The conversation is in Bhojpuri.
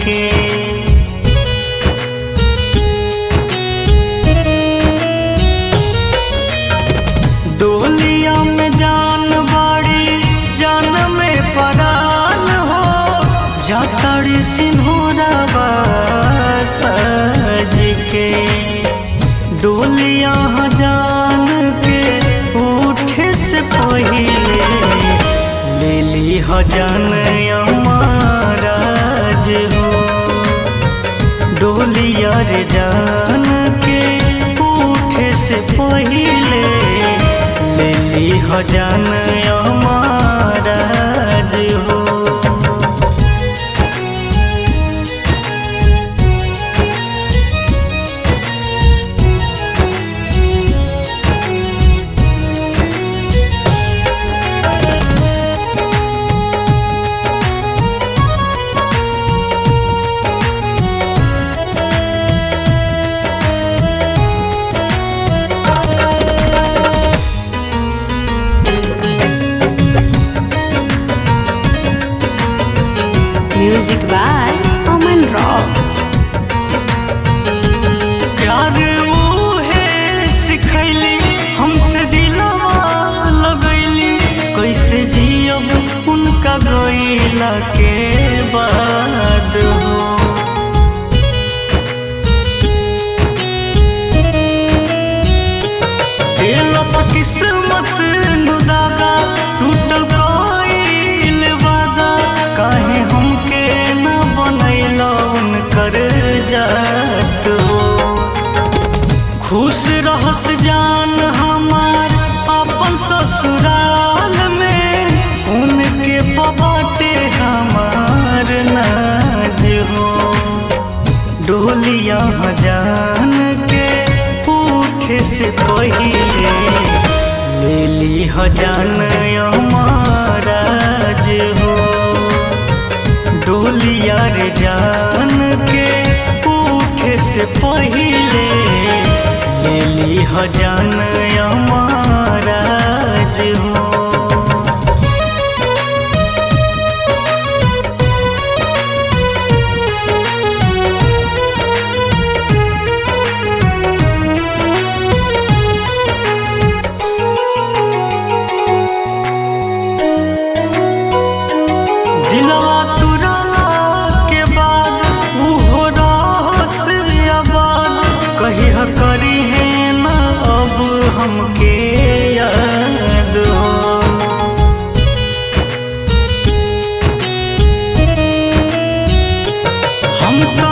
के। डोलिया में जान बाड़ी जान में परान हो, जाताड़ी सिंहरावा सज के। डोलिया जान के उठे से पहिले ले ली जान महाराज हो। डोलिया रे जान के उठे से पहिले ले ली जान महाराज हो। Music by Aman Rock। प्यार उहे सिखैली हमसे दिलवा लगैली, कैसे जियब उनका गईला के बाद हो। दिलस किस्मत नुदागा टूटल गईल वादा, काहे हमके न बनैला उनकर जात हो। खुश रहस जान हमार अपन ससुराल में, उनके बाटे हमार नाज हो। डोलिया जान के उठे से पहिले ले ली जान महाराज हो। डोलिया रे जान के उठे से पहिले ले ली जान महाराज हो। दिलवा तुरला के बाद उहो रहस आबाद, कही करी है ना अब हमके याद हो। हम तो